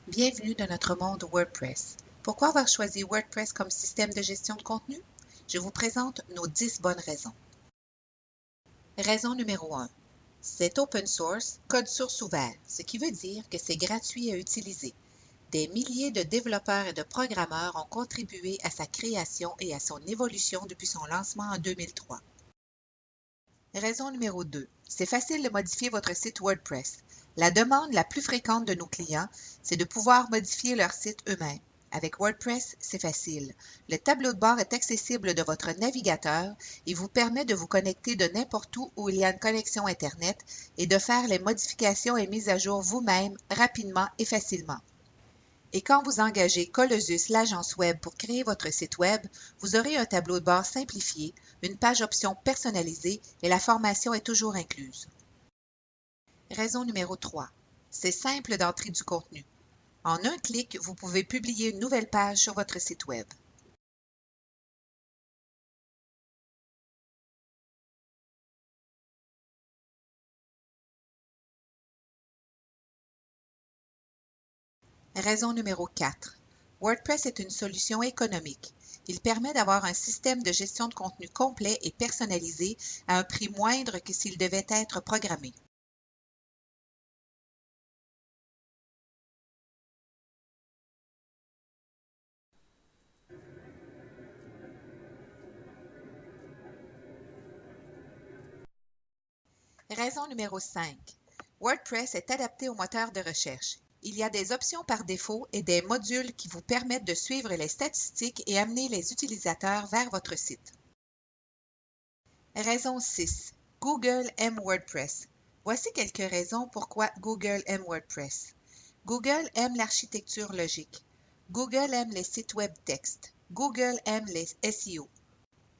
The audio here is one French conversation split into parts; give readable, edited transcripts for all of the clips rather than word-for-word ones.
Bienvenue dans notre monde WordPress. Pourquoi avoir choisi WordPress comme système de gestion de contenu? Je vous présente nos 10 bonnes raisons. Raison numéro 1. C'est open source, code source ouvert, ce qui veut dire que c'est gratuit à utiliser. Des milliers de développeurs et de programmeurs ont contribué à sa création et à son évolution depuis son lancement en 2003. Raison numéro 2. C'est facile de modifier votre site WordPress. La demande la plus fréquente de nos clients, c'est de pouvoir modifier leur site eux-mêmes. Avec WordPress, c'est facile. Le tableau de bord est accessible de votre navigateur et vous permet de vous connecter de n'importe où il y a une connexion Internet et de faire les modifications et mises à jour vous-même rapidement et facilement. Et quand vous engagez Colosus, l'agence web, pour créer votre site web, vous aurez un tableau de bord simplifié, une page option personnalisée et la formation est toujours incluse. Raison numéro 3. C'est simple d'entrer du contenu. En un clic, vous pouvez publier une nouvelle page sur votre site web. Raison numéro 4. WordPress est une solution économique. Il permet d'avoir un système de gestion de contenu complet et personnalisé à un prix moindre que s'il devait être programmé. Raison numéro 5. WordPress est adapté au moteur de recherche. Il y a des options par défaut et des modules qui vous permettent de suivre les statistiques et amener les utilisateurs vers votre site. Raison 6. Google aime WordPress. Voici quelques raisons pourquoi Google aime WordPress. Google aime l'architecture logique. Google aime les sites web texte. Google aime les SEO.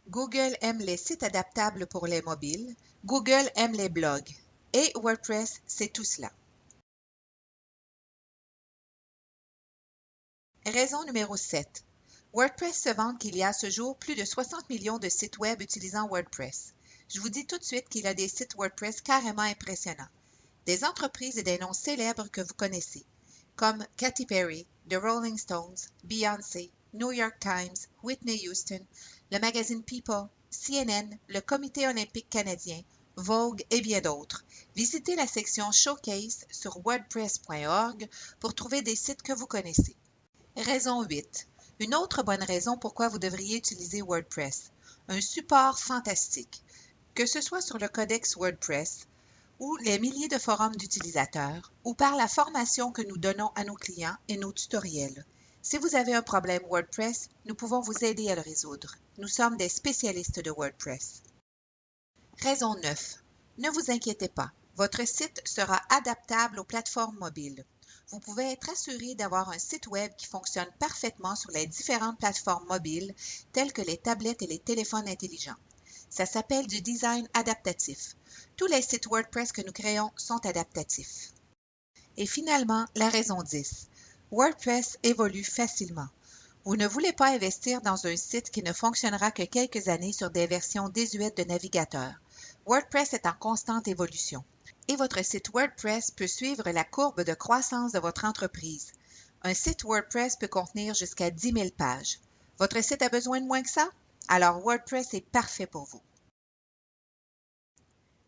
Google aime les sites adaptables pour les mobiles. Google aime les blogs. Et WordPress, c'est tout cela. Raison numéro 7. WordPress se vante qu'il y a à ce jour plus de 60 millions de sites web utilisant WordPress. Je vous dis tout de suite qu'il y a des sites WordPress carrément impressionnants. Des entreprises et des noms célèbres que vous connaissez, comme Katy Perry, The Rolling Stones, Beyoncé, New York Times, Whitney Houston, le magazine People, CNN, le Comité olympique canadien, Vogue et bien d'autres. Visitez la section Showcase sur wordpress.org pour trouver des sites que vous connaissez. Raison 8. Une autre bonne raison pourquoi vous devriez utiliser WordPress. Un support fantastique. Que ce soit sur le codex WordPress, ou les milliers de forums d'utilisateurs, ou par la formation que nous donnons à nos clients et nos tutoriels. Si vous avez un problème WordPress, nous pouvons vous aider à le résoudre. Nous sommes des spécialistes de WordPress. Raison 9. Ne vous inquiétez pas, votre site sera adaptable aux plateformes mobiles. Vous pouvez être assuré d'avoir un site web qui fonctionne parfaitement sur les différentes plateformes mobiles telles que les tablettes et les téléphones intelligents. Ça s'appelle du design adaptatif. Tous les sites WordPress que nous créons sont adaptatifs. Et finalement, la raison 10. WordPress évolue facilement. Vous ne voulez pas investir dans un site qui ne fonctionnera que quelques années sur des versions désuètes de navigateur. WordPress est en constante évolution. Et votre site WordPress peut suivre la courbe de croissance de votre entreprise. Un site WordPress peut contenir jusqu'à 10 000 pages. Votre site a besoin de moins que ça? Alors WordPress est parfait pour vous.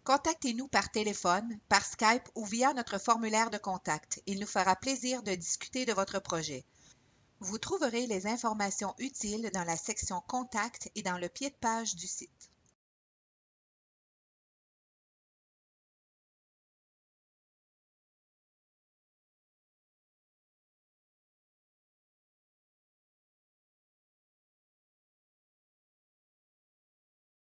Contactez-nous par téléphone, par Skype ou via notre formulaire de contact. Il nous fera plaisir de discuter de votre projet. Vous trouverez les informations utiles dans la section Contact et dans le pied de page du site.